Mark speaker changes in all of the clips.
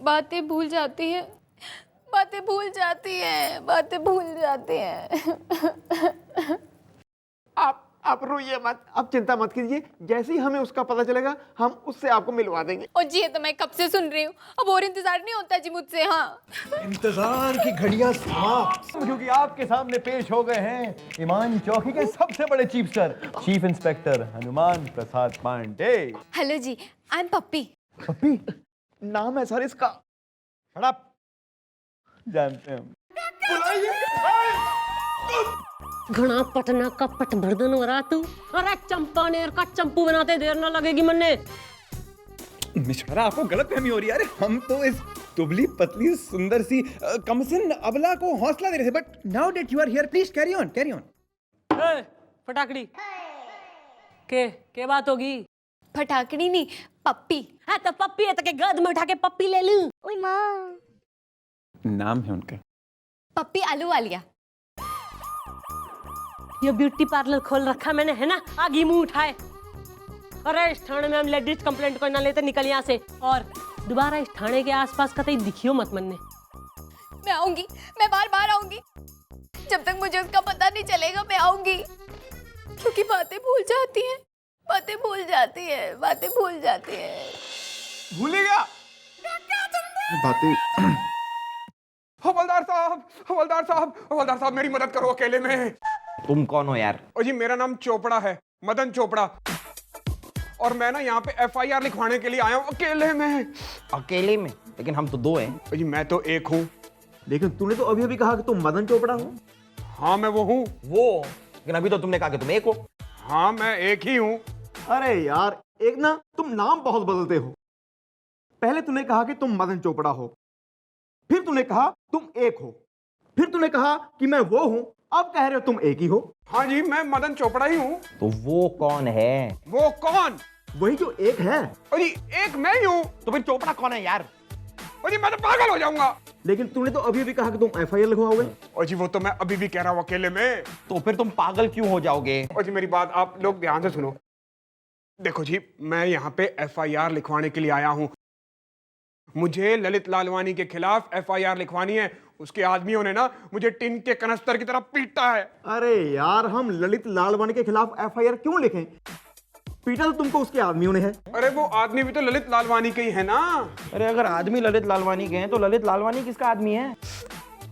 Speaker 1: बातें भूल जाती हैं, बातें भूल जाती हैं, बातें भूल जाती हैं।
Speaker 2: आप रोइए मत, आप चिंता मत कीजिए। जैसे ही हमें उसका पता चलेगा हम उससे आपको मिलवा देंगे।
Speaker 1: और जी ये तो मैं कब से सुन रही हूँ, अब और इंतजार नहीं होता जी मुझसे। हाँ,
Speaker 3: इंतजार की घड़ियां समाप्त, क्योंकि आपके सामने पेश हो गए हैं ईमान चौकी के सबसे बड़े चीफस्टर, chief inspector Hanuman Prasad Pandey.
Speaker 1: Hello जी, आई एम पप्पी।
Speaker 3: पप्पी
Speaker 2: नाम है सर इसका।
Speaker 3: हड़प जानते हैं।
Speaker 4: घना पटना का पटवर्धन हो रहा तू। अरे चंपानेर का चंपू बनाते देर ना लगेगी मन्ने।
Speaker 5: मिश्रा आपको गलतफहमी हो रही है। अरे हम तो इस दुबली पतली सुंदर सी कमसिन अबला को हौसला दे रहे थे, but now that you are here please carry on carry on.
Speaker 4: फटाकड़ी के बात होगी?
Speaker 1: फटाकड़ी नहीं, पप्पी।
Speaker 4: हाँ तो पप्पी है तो के गद में उठा के पप्पी ले लूं। ओए माँ,
Speaker 5: नाम है उनका
Speaker 1: पप्पी आलू वालिया।
Speaker 4: ये ब्यूटी पार्लर खोल रखा मैंने, है ना? आगे मुंह उठाए। अरे इस थाने में हम लेडीज कंप्लेंट कोई ना लेते, निकल यहाँ से। और दोबारा इस थाने के आसपास कतई दिखियो मत मन्ने।
Speaker 1: मैं आऊंगी, मैं बार बार आऊंगी। जब तक मुझे उसका पता नहीं चलेगा मैं आऊंगी, क्योंकि बातें भूल जाती हैं, बातें भूल जाती है, बातें भूल जाती है।
Speaker 2: भूलेगा
Speaker 6: बातें।
Speaker 7: हवलदार साहब, हवलदार साहब, हवलदार साहब मेरी मदद करो अकेले में।
Speaker 6: तुम कौन हो यार?
Speaker 7: ओ जी मेरा नाम चोपड़ा है, मदन चोपड़ा, और मैं ना यहाँ पे एफआईआर लिखवाने के लिए आया हूँ अकेले में।
Speaker 6: अकेले में? लेकिन हम तो दो हैं।
Speaker 7: ओ जी मैं तो एक हूँ।
Speaker 2: लेकिन तूने तो अभी अभी कहा कि तुम मदन चोपड़ा हो।
Speaker 7: हाँ मैं वो हूँ।
Speaker 6: वो? लेकिन अभी तो तुमने कहा कि तुम एक हो।
Speaker 7: हाँ मैं एक ही हूँ।
Speaker 2: अरे यार एक ना तुम नाम बहुत बदलते हो। पहले तूने कहा कि तुम मदन चोपड़ा हो, फिर तूने कहा तुम एक हो, फिर तूने कहा कि मैं वो हूं, अब कह रहे हो तुम एक ही हो।
Speaker 7: हाँ जी मैं मदन चोपड़ा ही हूँ।
Speaker 6: तो वो कौन है?
Speaker 7: वो कौन?
Speaker 2: वही जो एक है।
Speaker 7: ओ जी एक मैं ही हूँ।
Speaker 6: तो फिर चोपड़ा कौन है यार?
Speaker 7: ओ जी मैं तो पागल हो जाऊंगा।
Speaker 2: लेकिन तूने तो अभी अभी कहा कि तुम एफआईआर लिखवाओगे।
Speaker 7: ओ जी वो तो मैं अभी भी कह रहा हूँ अकेले में।
Speaker 6: तो फिर तुम पागल क्यों हो जाओगे?
Speaker 7: ओ जी मेरी बात आप लोग ध्यान से सुनो। देखो जी मैं यहाँ पे एफआईआर लिखवाने के लिए आया हूँ। मुझे ललित लालवानी के खिलाफ एफआईआर लिखवानी है। उसके आदमियों ने ना मुझे टिन के कनस्तर की तरह पीटा है।
Speaker 2: अरे यार हम ललित लालवानी के खिलाफ एफआईआर क्यों लिखें? पीटा तो तुमको उसके आदमियों ने है।
Speaker 7: अरे वो आदमी भी तो ललित लालवानी के ही है ना।
Speaker 6: अरे अगर आदमी ललित लालवानी के हैं तो ललित लालवानी किसका आदमी है?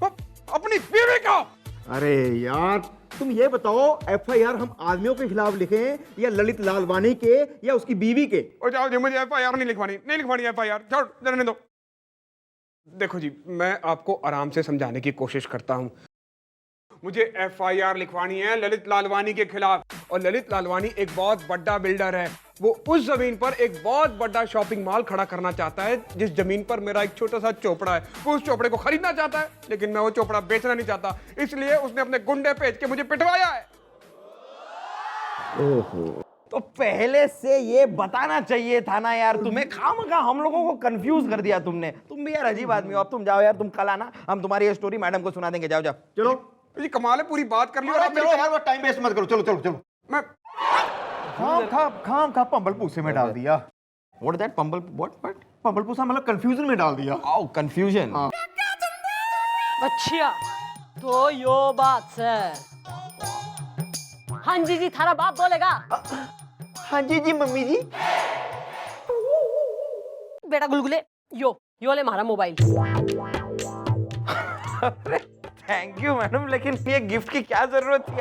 Speaker 7: अपनी बीवी का।
Speaker 2: अरे यार तुम ये बताओ एफआईआर हम आदमियों के खिलाफ लिखें या ललित लालवानी के या उसकी बीवी के?
Speaker 7: ओ जाओ जी मुझे एफआईआर नहीं लिखवानी एफआईआर छोड़ रहने दो। देखो जी मैं आपको आराम से समझाने की कोशिश करता हूँ। मुझे एफआईआर लिखवानी है ललित लालवानी के खिलाफ, और ललित लालवानी एक बहुत बड़ा बिल्डर है। वो उस जमीन पर एक बहुत बड़ा शॉपिंग मॉल खड़ा करना चाहता है जिस जमीन पर मेरा एक छोटा सा चोपड़ा है। वो उस चोपड़े को खरीदना चाहता है, लेकिन मैं वो चोपड़ा बेचना नहीं चाहता, इसलिए उसने अपने गुंडे भेज के मुझे पिटवाया है।
Speaker 6: ओहो, तो पहले से ये बताना चाहिए था ना यार तुम्हें। खामखा हम लोगों को कंफ्यूज कर दिया तुमने। तुम भी यार अजीब आदमी हो। अब तुम जाओ यार, तुम कल आना, हम तुम्हारी ये स्टोरी मैडम को सुना देंगे। जाओ जाओ
Speaker 2: चलो।
Speaker 7: जी कमाल है, पूरी बात कर ली और आप
Speaker 2: चलो यार वो टाइम वेस्ट मत करो। चलो चलो चलो।
Speaker 7: मैं
Speaker 2: खाम खा पंबल पूसे में डाल दिया।
Speaker 6: व्हाट दैट पंबल व्हाट
Speaker 2: पंबल पूसा मतलब कंफ्यूजन में डाल दिया।
Speaker 6: ओह कंफ्यूजन।
Speaker 4: अच्छा तो यो बात है। हाँ जी थारा बाप बोलेगा।
Speaker 2: हाँ जी मम्मी जी।
Speaker 4: बेटा गुलगुले यो ले हमारा मोबाइल।
Speaker 6: थैंक यू मैडम, लेकिन ये गिफ्ट की क्या जरूरत थी?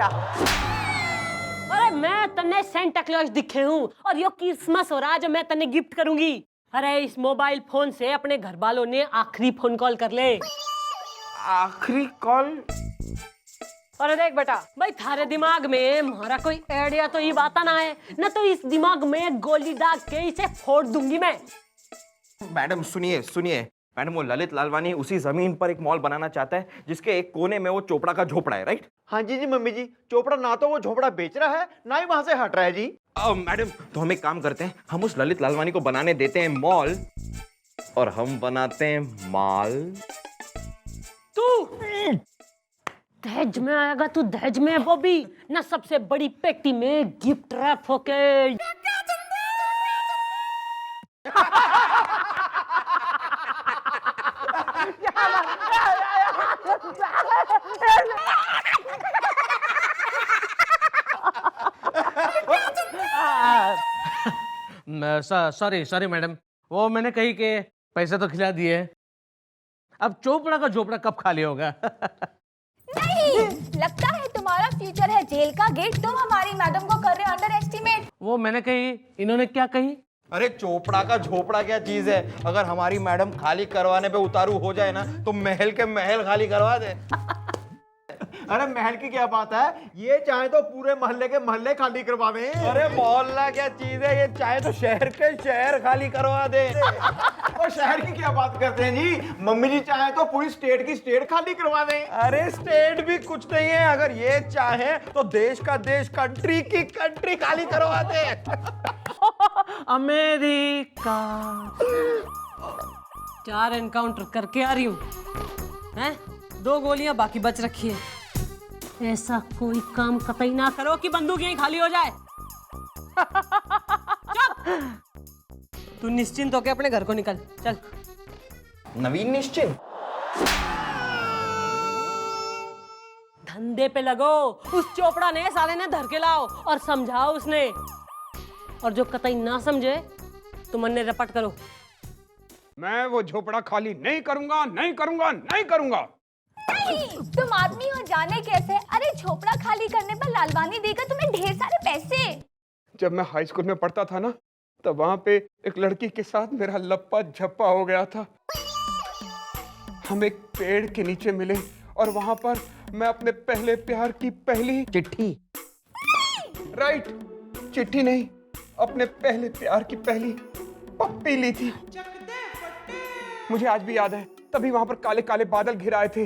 Speaker 4: अरे मैं तन्ने सेंटा क्लॉज दिखे हूँ और यो क्रिसमस हो रहा है जो मैं तन्ने गिफ्ट करूंगी। अरे इस मोबाइल फोन से अपने घर वालों ने आखिरी फोन कॉल कर ले।
Speaker 6: आखिरी कॉल?
Speaker 4: अरे देख बेटा भाई, थारे दिमाग में हमारा कोई आइडिया तो ये बात ना है न, तो इस दिमाग में गोली दाग के इसे फोड़ दूंगी मैं।
Speaker 6: मैडम सुनिए सुनिए मैडम, वो ललित लालवानी उसी जमीन पर एक मॉल बनाना चाहता है जिसके एक कोने में वो चोपड़ा का झोपड़ा है, राइट?
Speaker 2: हाँ जी मम्मी जी। चोपड़ा ना तो वो झोपड़ा बेच रहा है ना ही वहां से हट रहा है जी।
Speaker 6: मैडम तो हम एक काम करते हैं, हम उस ललित लालवानी को बनाने देते हैं मॉल और हम बनाते हैं माल।
Speaker 4: तू दहेज में आएगा, तू दहेज में, वो भी ना सबसे बड़ी पेटी में गिफ्ट रैप होके।
Speaker 8: सॉरी सॉरी मैडम, वो मैंने कही कि पैसे तो खिला दिए, अब चोपड़ा का झोपड़ा कब खाली होगा?
Speaker 1: नहीं, लगता है तुम्हारा फ्यूचर है जेल का गेट। तुम हमारी मैडम को कर रहे हो अंडर एस्टिमेट।
Speaker 8: वो मैंने कही, इन्होंने क्या कही?
Speaker 6: अरे चोपड़ा का झोपड़ा क्या चीज है? अगर हमारी मैडम खाली करवाने पे उतारू हो जाए ना तो महल के महल खाली करवा दे।
Speaker 2: अरे महल की क्या बात है, ये चाहे तो पूरे मोहल्ले के मोहल्ले खाली करवा दें।
Speaker 6: अरे मोहल्ला क्या चीज है, ये चाहे तो शहर के शहर खाली करवा दे।
Speaker 2: और शहर की क्या बात करते हैं जी, मम्मी जी चाहे तो पूरी स्टेट की स्टेट खाली करवा दें।
Speaker 6: अरे स्टेट भी कुछ नहीं है, अगर ये चाहे तो देश का देश, कंट्री की कंट्री खाली करवा दे।
Speaker 8: अमेरिका।
Speaker 4: 4 एनकाउंटर करके आ रही हूँ, हैं? 2 गोलियां बाकी बच रखी है। ऐसा कोई काम कतई ना करो कि बंदूक यहीं खाली हो जाए। चुप! तू निश्चिंत होके अपने घर को निकल, चल।
Speaker 6: नवीन निश्चिंत
Speaker 4: धंधे पे लगो। उस चोपड़ा ने साले ने धर के लाओ और समझाओ उसने, और जो कतई ना समझे तो मन ने रपट करो।
Speaker 7: मैं वो झोपड़ा खाली नहीं करूंगा, नहीं करूंगा, नहीं करूंगा।
Speaker 1: नहीं, तुम आदमी हो जाने कैसे? अरे झोपड़ा खाली करने पर लालवानी देगा तुम्हें ढेर सारे पैसे।
Speaker 7: जब मैं हाई स्कूल में पढ़ता था ना, तब वहां पे एक लड़की के साथ मेरा लप्पा झप्पा हो गया था। हम एक पेड़ के नीचे मिले और वहां पर मैं अपने पहले प्यार की पहली
Speaker 6: चिट्ठी,
Speaker 7: राइट, चिट्ठी नहीं, अपने पहले प्यार की पहली पप्पी ली थी। मुझे आज भी याद है, तभी वहां पर काले काले बादल घिर आए थे,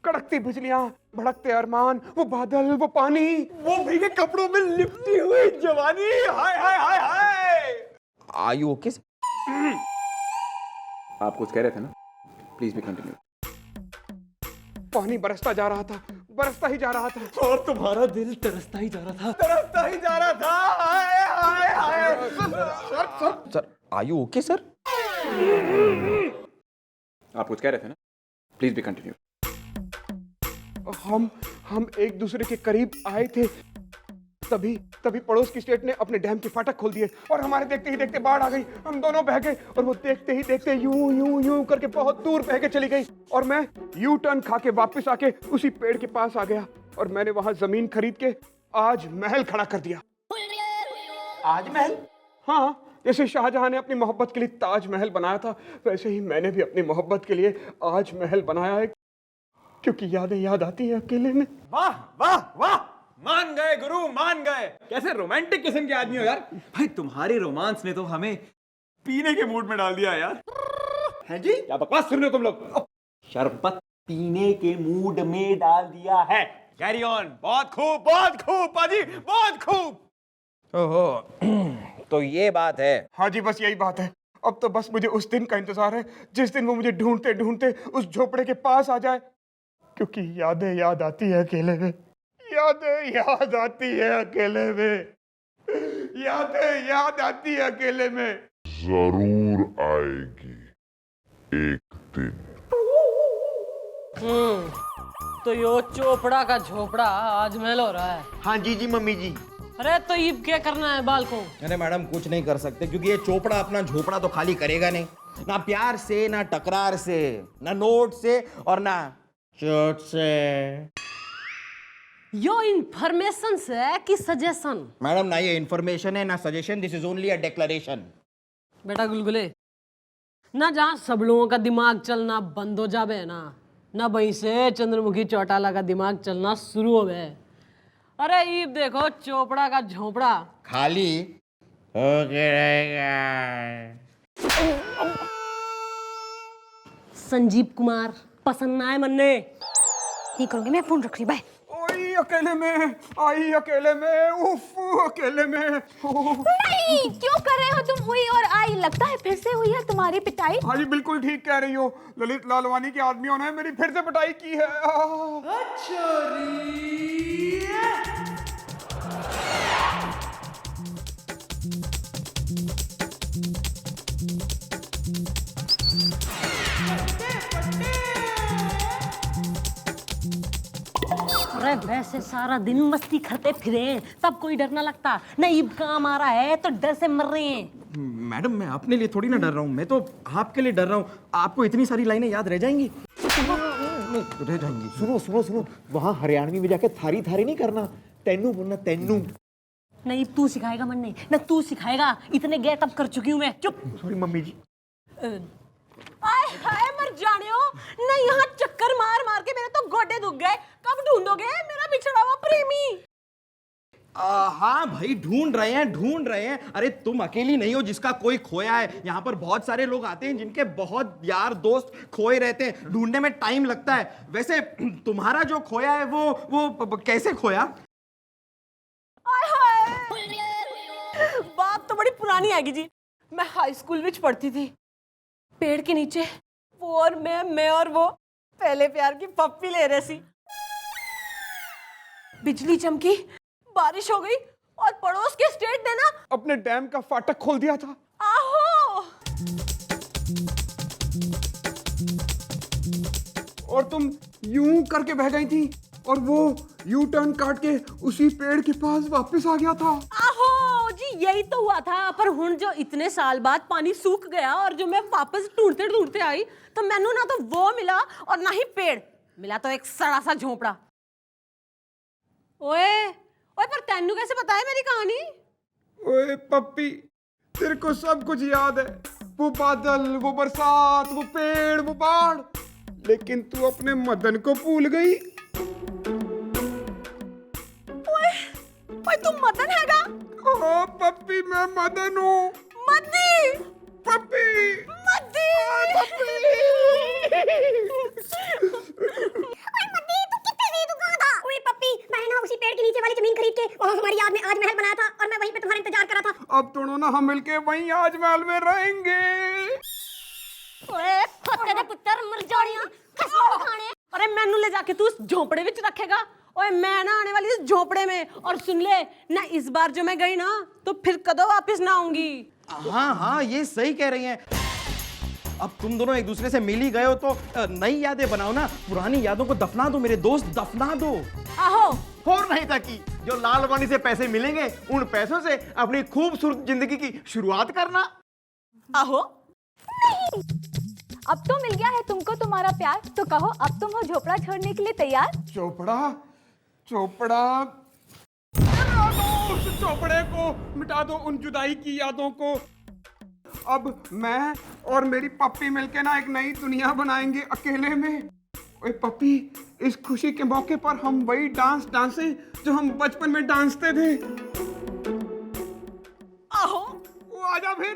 Speaker 7: कड़कती बिजलियां, भड़कते अरमान, वो बादल, वो पानी,
Speaker 2: वो भीगे कपड़ों में लिपटी हुई जवानी। हाय हाय हाय हाय।
Speaker 6: आयु ओके?
Speaker 5: आप कुछ कह रहे थे ना, प्लीज बी कंटिन्यू।
Speaker 7: पानी बरसता जा रहा था, बरसता ही जा रहा था,
Speaker 2: और तुम्हारा दिल तरसता ही जा रहा था, तरसता ही जा रहा था। हाय हाय हाय।
Speaker 6: सर आयु ओके सर?
Speaker 5: आप कुछ कह रहे थे ना, प्लीज बी कंटिन्यू।
Speaker 7: हम एक दूसरे के करीब आए थे, तभी पड़ोस की स्टेट ने अपने डैम के फाटक खोल दिए और हमारे देखते ही देखते बाढ़ आ गई। हम दोनों बह गए और वो देखते ही देखते यूं यूं यूं करके बहुत दूर बह के चली गई और मैं यू टर्न खा के वापस आके उसी पेड़ के पास आ गया और मैंने वहां जमीन खरीद के आज महल खड़ा कर दिया।
Speaker 2: आज महल?
Speaker 7: हाँ, जैसे शाहजहां ने अपनी मोहब्बत के लिए ताजमहल बनाया था, वैसे ही मैंने भी अपनी मोहब्बत के लिए आज महल बनाया है, क्योंकि यादें याद आती है अकेले में।
Speaker 2: वाह वाह वाह, मान गए गुरु, मान गए। कैसे रोमांटिक किस्म के आदमी हो यार। भाई तुम्हारी रोमांस ने तो हमें पीने के मूड में डाल दिया यार। हैं जी? क्या बकवास सुन रहे हो तुम लोग? शरबत पीने के मूड में डाल दिया है। Carry on. बहुत खूब पाजी, बहुत खूब।
Speaker 6: ओहो, तो ये बात है।
Speaker 7: हाँ जी, बस यही बात है। अब तो बस मुझे उस दिन का इंतजार है जिस दिन वो मुझे ढूंढते ढूंढते उस झोपड़े के पास आ जाए, क्योंकि यादें याद आती है अकेले में, यादें याद आती है अकेले में, यादें याद आती है अकेले में।
Speaker 9: जरूर आएगी एक दिन।
Speaker 4: तो यो चोपड़ा का झोपड़ा आज महल हो रहा है।
Speaker 2: हाँ जी जी मम्मी जी।
Speaker 4: अरे तो ये क्या करना है बाल को?
Speaker 6: अरे मैडम कुछ नहीं कर सकते, क्योंकि ये चोपड़ा अपना झोपड़ा तो खाली करेगा नहीं, ना प्यार से, ना टकरार से, ना नोट से और ना चोट से।
Speaker 4: यो इंफॉर्मेशन है कि सजेशन?
Speaker 6: मैडम ना ये इंफॉर्मेशन है ना suggestion, this is only a declaration.
Speaker 4: बेटा गुलगुले, ना जहाँ सब लोगों का दिमाग चलना बंद हो जावे ना वहीं से चंद्रमुखी चौटाला का दिमाग चलना शुरू हो गए। अरे ये देखो चोपड़ा का झोपड़ा
Speaker 6: खाली ओके रहेगा।
Speaker 4: संजीव कुमार पसंद ना है मन्ने।
Speaker 1: नहीं करूंगी मैं, फोन रख रही, बाय।
Speaker 7: आई अकेले में, आई अकेले में, उफ अकेले में।
Speaker 1: नहीं, क्यों कर रहे हो तुम हुई और आई? लगता है फिर से हुई है तुम्हारी पिटाई।
Speaker 7: हाँ जी, बिल्कुल ठीक कह रही हो। ललित लालवानी के आदमियों ने मेरी फिर से पिटाई की है।
Speaker 4: अरे वैसे सारा दिन मस्ती करते फिरे तब कोई डर ना लगता, नईब काम आ रहा है तो डर से मर रहे हैं।
Speaker 6: मैडम मैं अपने लिए थोड़ी ना डर रहा हूँ, मैं तो आपके लिए डर रहा हूँ। आपको इतनी सारी लाइनें याद रह जाएंगी? रह जाएंगी।
Speaker 2: सुनो सुनो सुनो, वहां हरियाणवी में जाके थारी थारी नहीं करना, तेनू बोलना तेनू।
Speaker 4: नहीं तू सिखाएगा मन नहीं ना, तू सिखाएगा, इतने गेट अप कर चुकी हूँ मैं। चुप।
Speaker 2: सॉरी मम्मी जी।
Speaker 4: आय हाय मर जाने हो, नहीं यहाँ चक्कर मार मार के मेरे तो गोडे दुख गए। कब ढूंढोगे मेरा बिछड़ा हुआ प्रेमी?
Speaker 6: हाँ भाई ढूंढ रहे हैं। अरे तुम अकेली नहीं हो जिसका कोई खोया है, यहाँ पर बहुत सारे लोग आते हैं जिनके बहुत यार दोस्त खोए रहते हैं, ढूंढने में टाइम लगता है। वैसे तुम्हारा जो खोया है वो कैसे खोया?
Speaker 4: आय हाय बात तो बड़ी पुरानी आएगी जी। मैं हाई स्कूल में पढ़ती थी, पेड़ के नीचे वो और मैं और वो पहले प्यार की पप्पी ले रहे सी। बिजली चमकी, बारिश हो गई और पड़ोस के स्टेट ने ना
Speaker 7: अपने डैम का फाटक खोल दिया था।
Speaker 4: आहो
Speaker 7: और तुम यूं करके बह गई थी और वो यू टर्न काट के उसी पेड़ के पास वापस आ गया था।
Speaker 4: आहो जी यही तो हुआ था। पर हुन जो इतने साल बाद पानी सूख गया और जो मैं वापस ढूंढते ढूंढते आई तो मैनू ना तो वो मिला और ना ही पेड़ मिला, तो एक सड़ा सा झोपड़ा। ओए ओए पर तेनू कैसे पता है मेरी कहानी?
Speaker 7: ओए पप्पी, तेरे को सब कुछ याद है, वो बादल, वो बरसात, वो पेड़, वो बाढ़, लेकिन तू अपने मदन को भूल गई।
Speaker 4: ओए तू मदन हैगा?
Speaker 7: ओ पप्पी मैं मदन हूँ।
Speaker 4: मद्दी
Speaker 7: पप्पी
Speaker 4: मद्दी
Speaker 10: उसी पेड़ के नीचे वाली जमीन खरीद के वहाँ हमारी याद में आज महल बनाया था और मैं वहीं पे तुम्हारा इंतजार कर रहा था।
Speaker 7: अब दोनों ना हम मिलके वहीं आज महल में रहेंगे।
Speaker 10: ओए फत्ते दे पुत्तर मर जानिया खसम खाने।
Speaker 4: अरे मैनू ले जाके तू उस झोपड़े विच रखेगा? ओए मैं ना आने वाली इस झोपड़े में, और सुन ले ना इस बार जो मैं गई ना तो फिर कदों वापस ना आऊंगी।
Speaker 6: हाँ ये सही कह रही हैं। अब तुम दोनों एक दूसरे से मिल ही गए हो तो नई यादें बनाओ ना, पुरानी यादों को दफना दो मेरे दोस्त, दफना दो।
Speaker 4: आहो
Speaker 2: और नहीं था कि जो लाल वानी से पैसे मिलेंगे उन पैसों से अपनी खूबसूरत जिंदगी की शुरुआत करना।
Speaker 4: आहो
Speaker 1: अब तो मिल गया है तुमको तुम्हारा प्यार, तो कहो अब तुम हो झोपड़ा छोड़ने के लिए तैयार?
Speaker 7: चोपड़ा चोपड़ा मिटा दो उस चोपड़े को, मिटा दो उन जुदाई की यादों को। अब मैं और मेरी पप्पी मिलके ना एक नई दुनिया बनाएंगे अकेले में। ओए पप्पी, इस खुशी के मौके पर हम वही डांस डांसें जो हम बचपन में डांसते थे।
Speaker 4: आहो
Speaker 7: वो आजा फिर।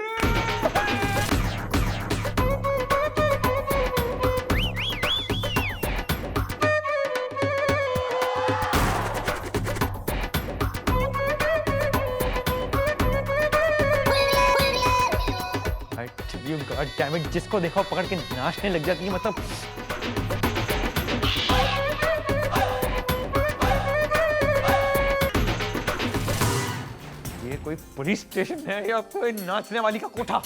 Speaker 5: गॉड डैम इट, जिसको देखो पकड़ के नाचने लग जाती है। मतलब ये कोई पुलिस स्टेशन है या कोई नाचने वाली का कोठा?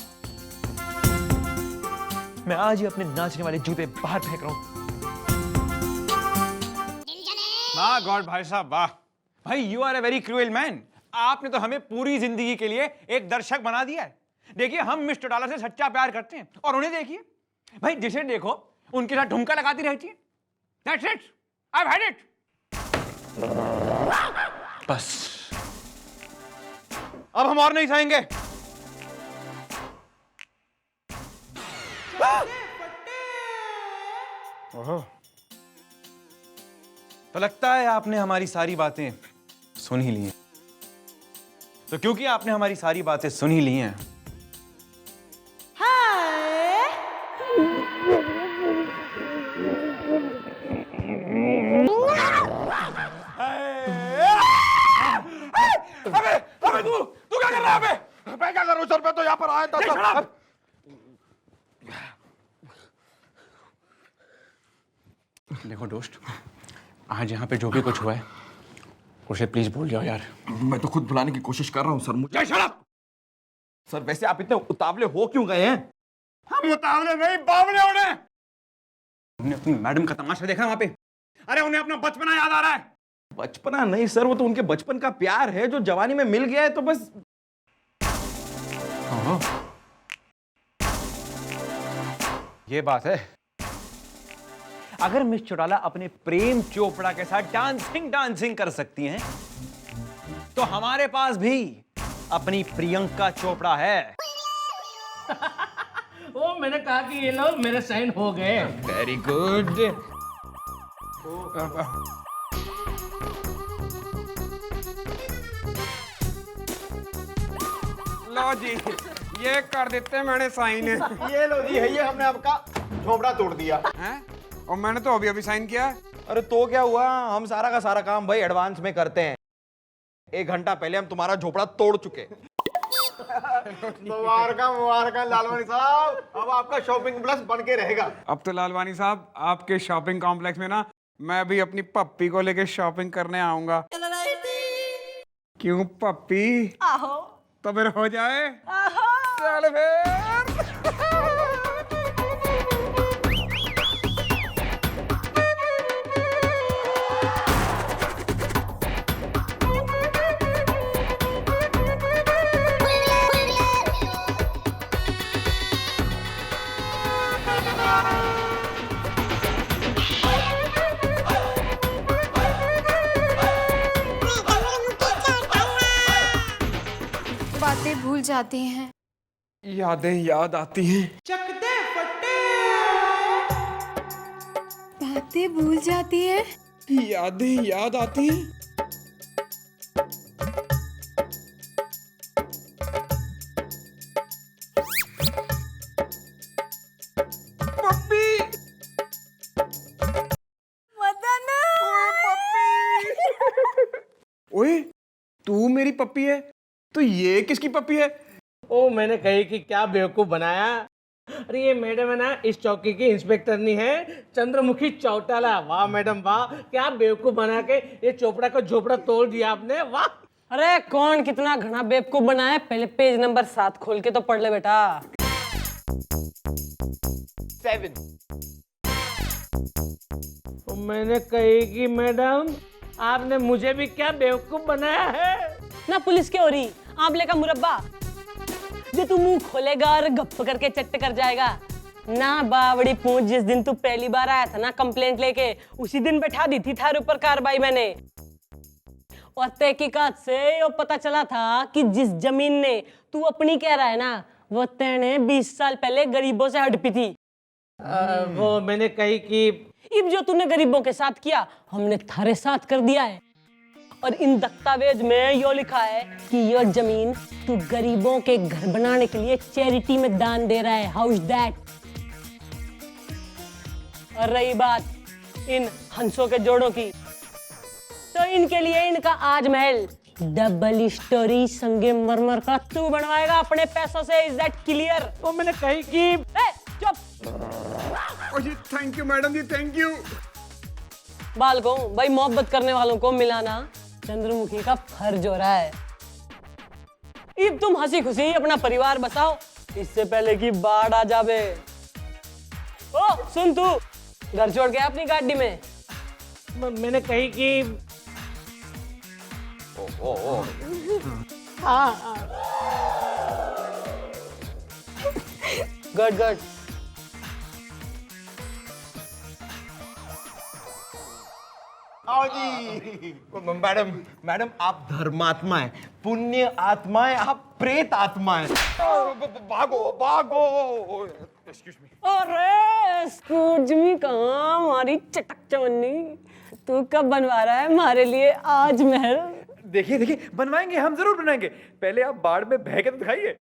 Speaker 5: मैं आज ही अपने नाचने वाले जूते बाहर फेंक रहा हूं।
Speaker 11: वाह गॉड भाई साहब वाह। भाई you are a very cruel man. आपने तो हमें पूरी जिंदगी के लिए एक दर्शक बना दिया है। देखिए हम मिस्टर डॉलर से सच्चा प्यार करते हैं और उन्हें देखिए भाई, जिसे देखो उनके साथ ठुमका लगाती रहती है। That's it. I've had it.
Speaker 5: बस अब हम और नहीं सहेंगे।
Speaker 11: ओहो, तो लगता है आपने हमारी सारी बातें सुन ही ली हैं। तो क्योंकि आपने हमारी सारी बातें सुन ही ली हैं,
Speaker 6: अबे तू क्या कर रहा है? मैं क्या करूं सर, मैं तो यहाँ पर आया था।
Speaker 11: देखो दोस्त, आज यहाँ पे जो भी कुछ हुआ है उसे प्लीज भूल जाओ यार।
Speaker 6: मैं तो खुद भुलाने की कोशिश कर रहा हूँ सर। मुझे सर वैसे आप इतने उतावले हो क्यों गए हैं?
Speaker 7: हम उतावले नहीं, बावले होने।
Speaker 11: हमने अपनी मैडम का तमाशा देखा वहां पे।
Speaker 7: अरे उन्हें अपना बचपना याद आ रहा है।
Speaker 6: बचपना नहीं सर, वो तो उनके बचपन का प्यार है जो जवानी में मिल गया है तो बस।
Speaker 11: ये बात है। अगर मिस चौटाला अपने प्रेम चोपड़ा के साथ डांसिंग कर सकती हैं, तो हमारे पास भी अपनी प्रियंका चोपड़ा है।
Speaker 8: वो मैंने कहा कि ये लो मेरे साइन हो गए।
Speaker 11: Very good.
Speaker 7: लो जी, ये कर देते मैंने साइन।
Speaker 2: ये लो जी, है ये हमने आपका झोपड़ा तोड़ दिया।
Speaker 7: हैं? और मैंने तो अभी अभी साइन किया है।
Speaker 6: अरे तो क्या हुआ, हम सारा का सारा काम भाई एडवांस में करते हैं। 1 घंटा पहले हम तुम्हारा झोपड़ा तोड़ चुके।
Speaker 2: मुबारक लालवानी साहब, अब आपका शॉपिंग प्लस बन के रहेगा।
Speaker 7: अब तो लालवानी साहब आपके शॉपिंग कॉम्प्लेक्स में ना मैं भी अपनी पप्पी को लेके शॉपिंग करने आऊंगा। क्यों पप्पी?
Speaker 1: आहो।
Speaker 7: तो फिर हो जाए। चल फिर।
Speaker 1: बातें भूल जाती हैं,
Speaker 7: यादें याद आती हैं।
Speaker 1: बातें भूल जाती हैं।
Speaker 7: यादें याद आती हैं। पप्पी।
Speaker 1: मदन।
Speaker 7: ओए, तू मेरी पप्पी है तो ये किसकी पप्पी है?
Speaker 8: ओ मैंने कही कि क्या बेवकूफ बनाया। अरे ये मैडम है ना, इस चौकी की इंस्पेक्टरनी है, चंद्रमुखी चौटाला। वाह मैडम वाह, क्या बेवकूफ बना के ये चोपड़ा को झोपड़ा तोड़ दिया आपने, वाह।
Speaker 4: अरे कौन कितना घना बेवकूफ बनाया, पहले पेज नंबर 7 खोल के तो पढ़ ले बेटा।
Speaker 2: 7।
Speaker 8: तो मैंने कही कि मैडम आपने मुझे भी क्या बेवकूफ बनाया है।
Speaker 4: ना पुलिस की हो रही आंवले का मुरब्बा, जो तू मुंह खोलेगा और गप करके चट्ट कर जाएगा ना। बावड़ी पूंछ, जिस दिन तू पहली बार आया था ना कंप्लेंट लेके, उसी दिन बैठा दी थी थारे ऊपर कार्रवाई मैंने। और तहकीकात से ये पता चला था कि जिस जमीन ने तू अपनी कह रहा है ना, वो तेने 20 साल पहले गरीबों से हड़पी थी।
Speaker 8: वो मैंने कही कि
Speaker 4: इब जो तूने गरीबों के साथ किया, हमने थारे साथ कर दिया है। और इन दस्तावेज में यो लिखा है कि ये जमीन तू गरीबों के घर बनाने के लिए चैरिटी में दान दे रहा है। How is that? और रही बात इन हंसों के जोड़ों की, तो इनके लिए इनका आज महल डबल स्टोरी संगे मरमर का तू बनवाएगा अपने पैसों से। Is that clear?
Speaker 8: वो मैंने कही कि
Speaker 4: चुप।
Speaker 7: जी थैंक यू मैडम जी, थैंक यू।
Speaker 4: बालकों, भाई मोहब्बत करने वालों को मिलाना चंद्रमुखी का फर्ज हो रहा है। इब तुम हंसी खुशी अपना परिवार बसाओ, इससे पहले कि बाढ़ आ जावे। ओ सुन, तू घर छोड़ गया अपनी गाड़ी में?
Speaker 8: मैंने कही कि
Speaker 4: गुड गुड।
Speaker 2: आओ जी।
Speaker 6: मैडम आप धर्मात्मा है, पुण्य आत्मा है, आप प्रेत आत्मा है। भागो भागो। Excuse me.
Speaker 4: अरे एक्सक्यूज मी कहाँ, हमारी चटक चवन्नी। तू कब बनवा रहा है हमारे लिए आज महल?
Speaker 11: देखिए देखिए, बनवाएंगे, हम जरूर बनाएंगे। पहले आप बाढ़ में बह के तो दिखाइए।